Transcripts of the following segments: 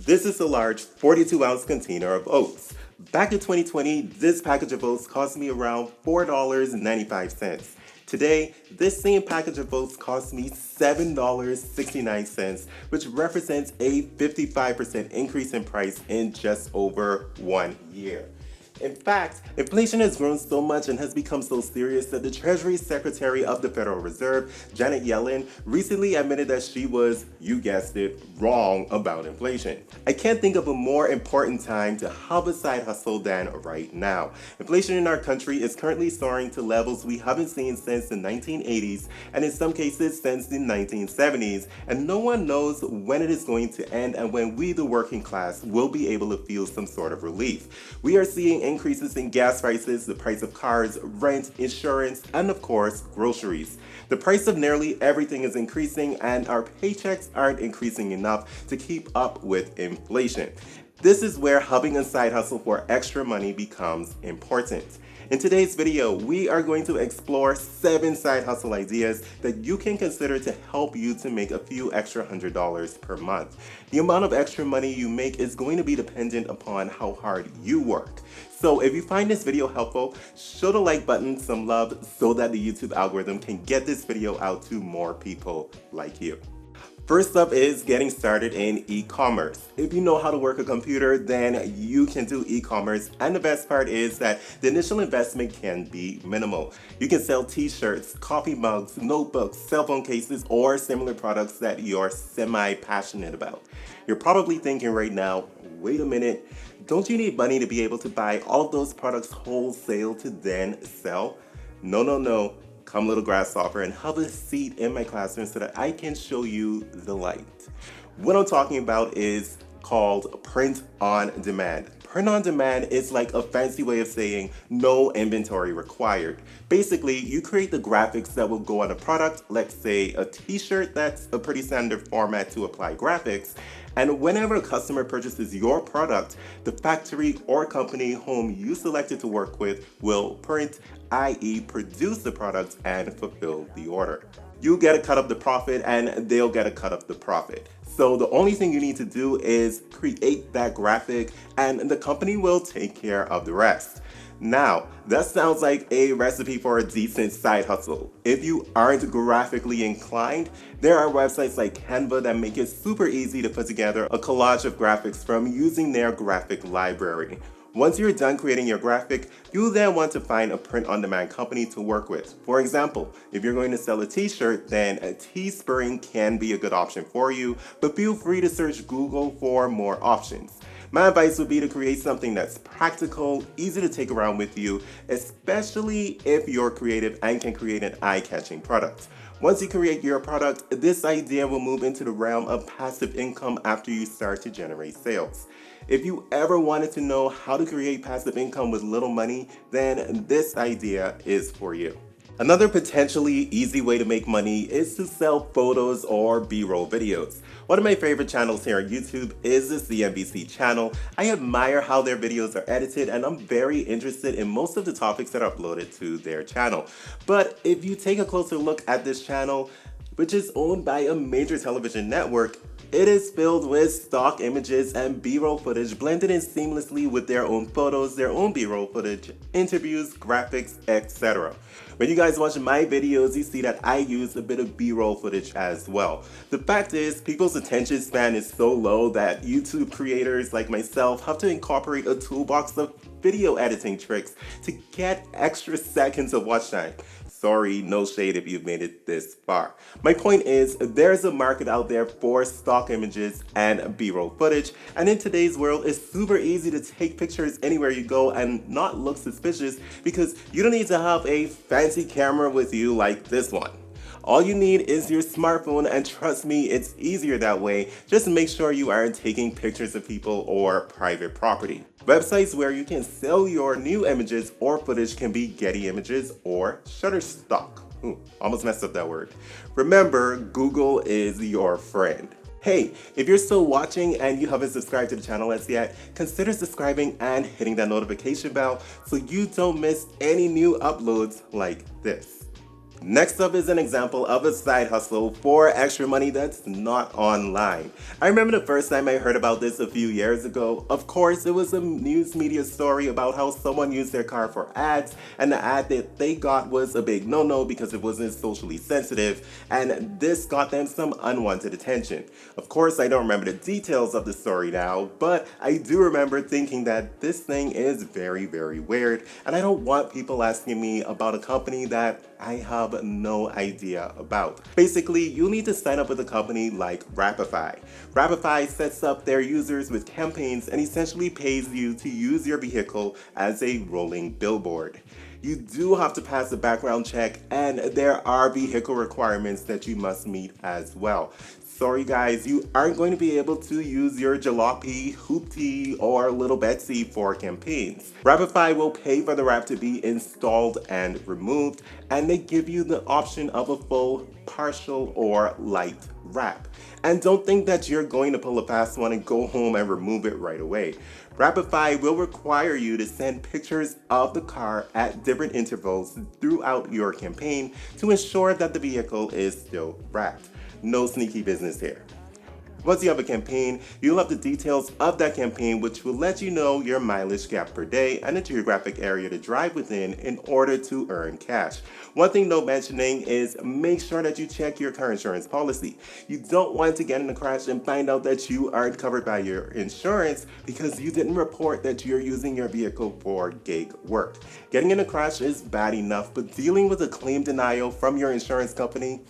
This is a large 42-ounce container of oats. Back in 2020, this package of oats cost me around $4.95. Today, this same package of oats costs me $7.69, which represents a 55% increase in price in just over 1 year. In fact, inflation has grown so much and has become so serious that the Treasury Secretary of the Federal Reserve, Janet Yellen, recently admitted that she was, you guessed it, wrong about inflation. I can't think of a more important time to have a side hustle than right now. Inflation in our country is currently soaring to levels we haven't seen since the 1980s, and in some cases since the 1970s, and no one knows when it is going to end and when we, the working class, will be able to feel some sort of relief. We are seeing increases in gas prices, the price of cars, rent, insurance, and of course, groceries. The price of nearly everything is increasing, and our paychecks aren't increasing enough to keep up with inflation. This is where having a side hustle for extra money becomes important. In today's video, we are going to explore 7 side hustle ideas that you can consider to help you to make a few extra $100 per month. The amount of extra money you make is going to be dependent upon how hard you work. So if you find this video helpful, show the like button some love so that the YouTube algorithm can get this video out to more people like you. First up is getting started in e-commerce. If you know how to work a computer, then you can do e-commerce, and the best part is that the initial investment can be minimal. You can sell t-shirts, coffee mugs, notebooks, cell phone cases, or similar products that you're semi-passionate about. You're probably thinking right now, wait a minute, don't you need money to be able to buy all of those products wholesale to then sell? No. Come, little grasshopper, and have a seat in my classroom so that I can show you the light. What I'm talking about is called print on demand. Print on demand is like a fancy way of saying no inventory required. Basically, you create the graphics that will go on a product, let's say a t-shirt. That's a pretty standard format to apply graphics. And whenever a customer purchases your product, the factory or company whom you selected to work with will print, i.e. produce the product and fulfill the order. You get a cut of the profit and they'll get a cut of the profit. So the only thing you need to do is create that graphic and the company will take care of the rest. Now, that sounds like a recipe for a decent side hustle. If you aren't graphically inclined, there are websites like Canva that make it super easy to put together a collage of graphics from using their graphic library. Once you're done creating your graphic, you then want to find a print-on-demand company to work with. For example, if you're going to sell a t-shirt, then a Teespring can be a good option for you, but feel free to search Google for more options. My advice would be to create something that's practical, easy to take around with you, especially if you're creative and can create an eye-catching product. Once you create your product, this idea will move into the realm of passive income after you start to generate sales. If you ever wanted to know how to create passive income with little money, then this idea is for you. Another potentially easy way to make money is to sell photos or B-roll videos. One of my favorite channels here on YouTube is the CNBC channel. I admire how their videos are edited and I'm very interested in most of the topics that are uploaded to their channel. But if you take a closer look at this channel, which is owned by a major television network, it is filled with stock images and B-roll footage blended in seamlessly with their own photos, their own B-roll footage, interviews, graphics, etc. When you guys watch my videos, you see that I use a bit of B-roll footage as well. The fact is, people's attention span is so low that YouTube creators like myself have to incorporate a toolbox of video editing tricks to get extra seconds of watch time. Sorry, no shade if you've made it this far. My point is, there's a market out there for stock images and B-roll footage, and in today's world, it's super easy to take pictures anywhere you go and not look suspicious because you don't need to have a fancy camera with you like this one. All you need is your smartphone, and trust me, it's easier that way. Just make sure you aren't taking pictures of people or private property. Websites where you can sell your new images or footage can be Getty Images or Shutterstock. Almost messed up that word. Remember, Google is your friend. Hey, if you're still watching and you haven't subscribed to the channel as yet, consider subscribing and hitting that notification bell so you don't miss any new uploads like this. Next up is an example of a side hustle for extra money that's not online. I remember the first time I heard about this a few years ago. Of course, it was a news media story about how someone used their car for ads, and the ad that they got was a big no-no because it wasn't socially sensitive, and this got them some unwanted attention. Of course, I don't remember the details of the story now, but I do remember thinking that this thing is very, very weird, and I don't want people asking me about a company that I have no idea about. Basically, you need to sign up with a company like Rapify. Rapify sets up their users with campaigns and essentially pays you to use your vehicle as a rolling billboard. You do have to pass a background check, and there are vehicle requirements that you must meet as well. Sorry guys, you aren't going to be able to use your jalopy, hoopty, or little Betsy for campaigns. Rapify will pay for the wrap to be installed and removed, and they give you the option of a full, partial, or light wrap. And don't think that you're going to pull a fast one and go home and remove it right away. Rapify will require you to send pictures of the car at different intervals throughout your campaign to ensure that the vehicle is still wrapped. No sneaky business here. Once you have a campaign, you'll have the details of that campaign, which will let you know your mileage gap per day and the geographic area to drive within in order to earn cash. One thing note mentioning is make sure that you check your car insurance policy. You don't want to get in a crash and find out that you aren't covered by your insurance because you didn't report that you're using your vehicle for gig work. Getting in a crash is bad enough, but dealing with a claim denial from your insurance company,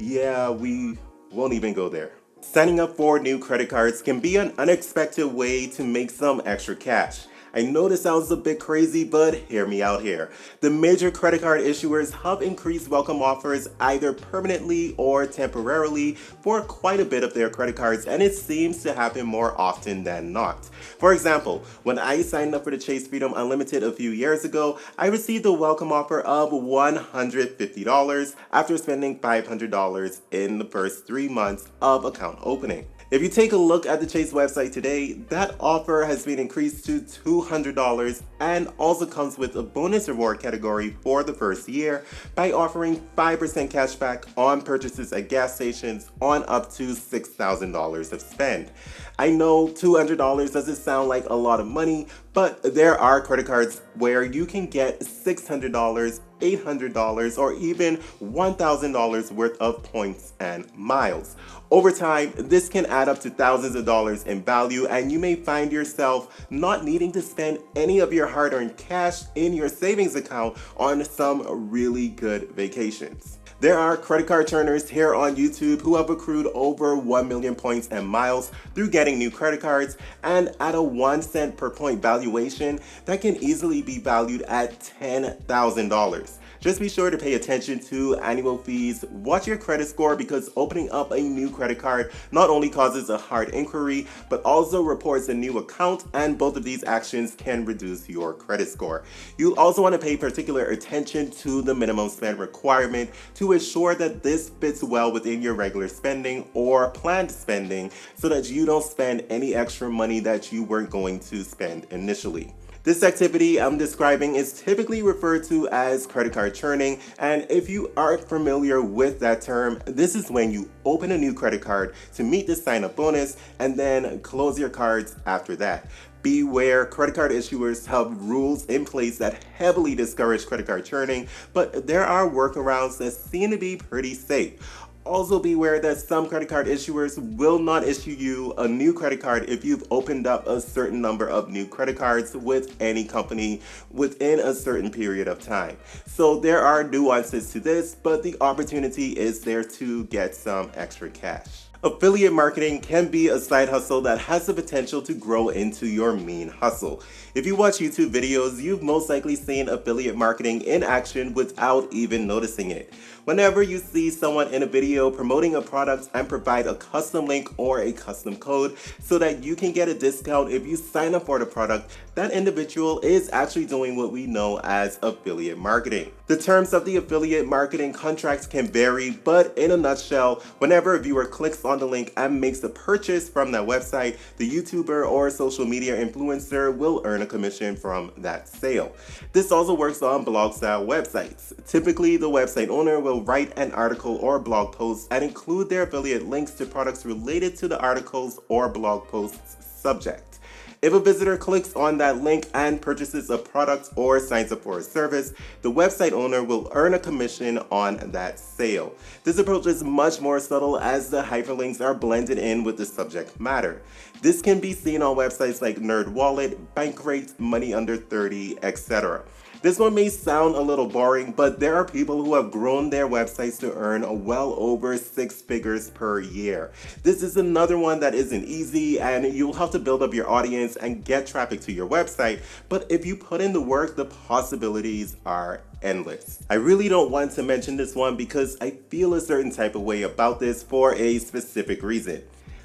yeah, we won't even go there. Signing up for new credit cards can be an unexpected way to make some extra cash. I know this sounds a bit crazy, but hear me out here. The major credit card issuers have increased welcome offers either permanently or temporarily for quite a bit of their credit cards, and it seems to happen more often than not. For example, when I signed up for the Chase Freedom Unlimited a few years ago, I received a welcome offer of $150 after spending $500 in the first 3 months of account opening. If you take a look at the Chase website today, that offer has been increased to $200 and also comes with a bonus reward category for the first year by offering 5% cash back on purchases at gas stations on up to $6,000 of spend. I know $200 doesn't sound like a lot of money, but there are credit cards where you can get $600, $800, or even $1,000 worth of points and miles. Over time, this can add up to thousands of dollars in value, and you may find yourself not needing to spend any of your hard-earned cash in your savings account on some really good vacations. There are credit card turners here on YouTube who have accrued over 1 million points and miles through getting new credit cards, and at a 1 cent per point valuation, that can easily be valued at $10,000. Just be sure to pay attention to annual fees, watch your credit score, because opening up a new credit card not only causes a hard inquiry, but also reports a new account, and both of these actions can reduce your credit score. You'll also want to pay particular attention to the minimum spend requirement to ensure that this fits well within your regular spending or planned spending so that you don't spend any extra money that you weren't going to spend initially. This activity I'm describing is typically referred to as credit card churning, and if you aren't familiar with that term, this is when you open a new credit card to meet the sign-up bonus and then close your cards after that. Beware, credit card issuers have rules in place that heavily discourage credit card churning, but there are workarounds that seem to be pretty safe. Also beware that some credit card issuers will not issue you a new credit card if you've opened up a certain number of new credit cards with any company within a certain period of time. So there are nuances to this, but the opportunity is there to get some extra cash. Affiliate marketing can be a side hustle that has the potential to grow into your main hustle. If you watch YouTube videos, you've most likely seen affiliate marketing in action without even noticing it. Whenever you see someone in a video promoting a product and provide a custom link or a custom code so that you can get a discount if you sign up for the product, that individual is actually doing what we know as affiliate marketing. The terms of the affiliate marketing contracts can vary, but in a nutshell, whenever a viewer clicks on the link and makes a purchase from that website, the YouTuber or social media influencer will earn a commission from that sale. This also works on blog-style websites. Typically, the website owner will write an article or blog post and include their affiliate links to products related to the article's or blog post's subject. If a visitor clicks on that link and purchases a product or signs up for a service, the website owner will earn a commission on that sale. This approach is much more subtle as the hyperlinks are blended in with the subject matter. This can be seen on websites like NerdWallet, Bankrate, Money Under 30, etc. This one may sound a little boring, but there are people who have grown their websites to earn well over 6 figures per year. This is another one that isn't easy, and you'll have to build up your audience and get traffic to your website, but if you put in the work, the possibilities are endless. I really don't want to mention this one because I feel a certain type of way about this for a specific reason.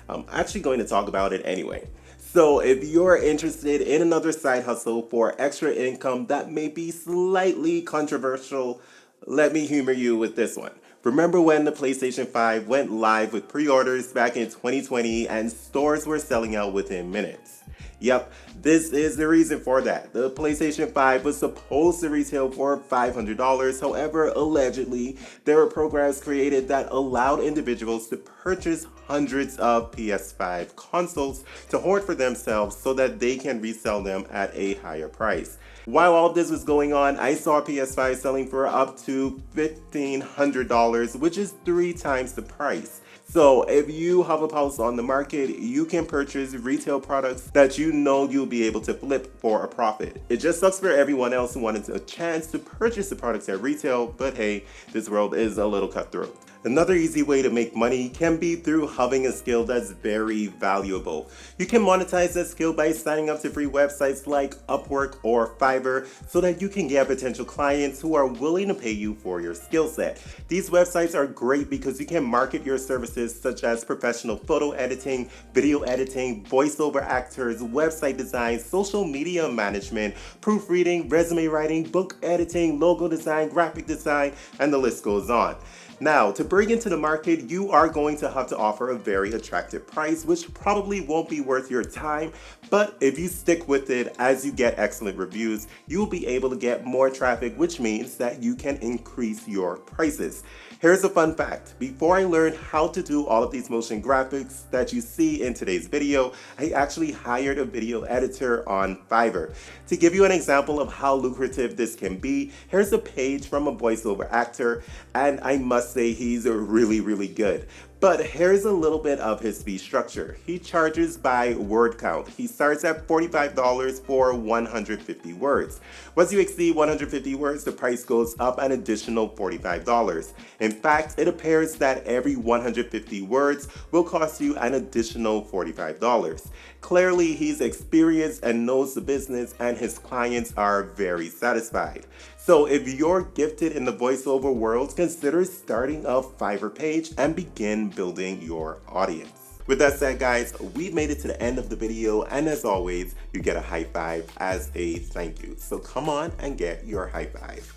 I'm actually going to talk about it anyway. So if you're interested in another side hustle for extra income that may be slightly controversial, let me humor you with this one. Remember when the PlayStation 5 went live with pre-orders back in 2020 and stores were selling out within minutes? Yep, this is the reason for that. The PlayStation 5 was supposed to retail for $500. However, allegedly, there were programs created that allowed individuals to purchase hundreds of PS5 consoles to hoard for themselves so that they can resell them at a higher price. While all this was going on, I saw PS5 selling for up to $1,500, which is 3 times the price. So if you have a pulse on the market, you can purchase retail products that you know you'll be able to flip for a profit. It just sucks for everyone else who wanted a chance to purchase the products at retail, but hey, this world is a little cutthroat. Another easy way to make money can be through having a skill that's very valuable. You can monetize that skill by signing up to free websites like Upwork or Fiverr so that you can get potential clients who are willing to pay you for your skill set. These websites are great because you can market your services such as professional photo editing, video editing, voiceover actors, website design, social media management, proofreading, resume writing, book editing, logo design, graphic design, and the list goes on. Now, to bring into the market, you are going to have to offer a very attractive price, which probably won't be worth your time, but if you stick with it as you get excellent reviews, you'll be able to get more traffic, which means that you can increase your prices. Here's a fun fact. Before I learned how to do all of these motion graphics that you see in today's video, I actually hired a video editor on Fiverr. To give you an example of how lucrative this can be, here's a page from a voiceover actor, and I must say he's really good. But here's a little bit of his fee structure. He charges by word count. He starts at $45 for 150 words. Once you exceed 150 words, the price goes up an additional $45. In fact, it appears that every 150 words will cost you an additional $45. Clearly, he's experienced and knows the business, and his clients are very satisfied. So if you're gifted in the voiceover world, consider starting a Fiverr page and begin building your audience. With that said, guys, we've made it to the end of the video, and as always, you get a high five as a thank you. So come on and get your high five.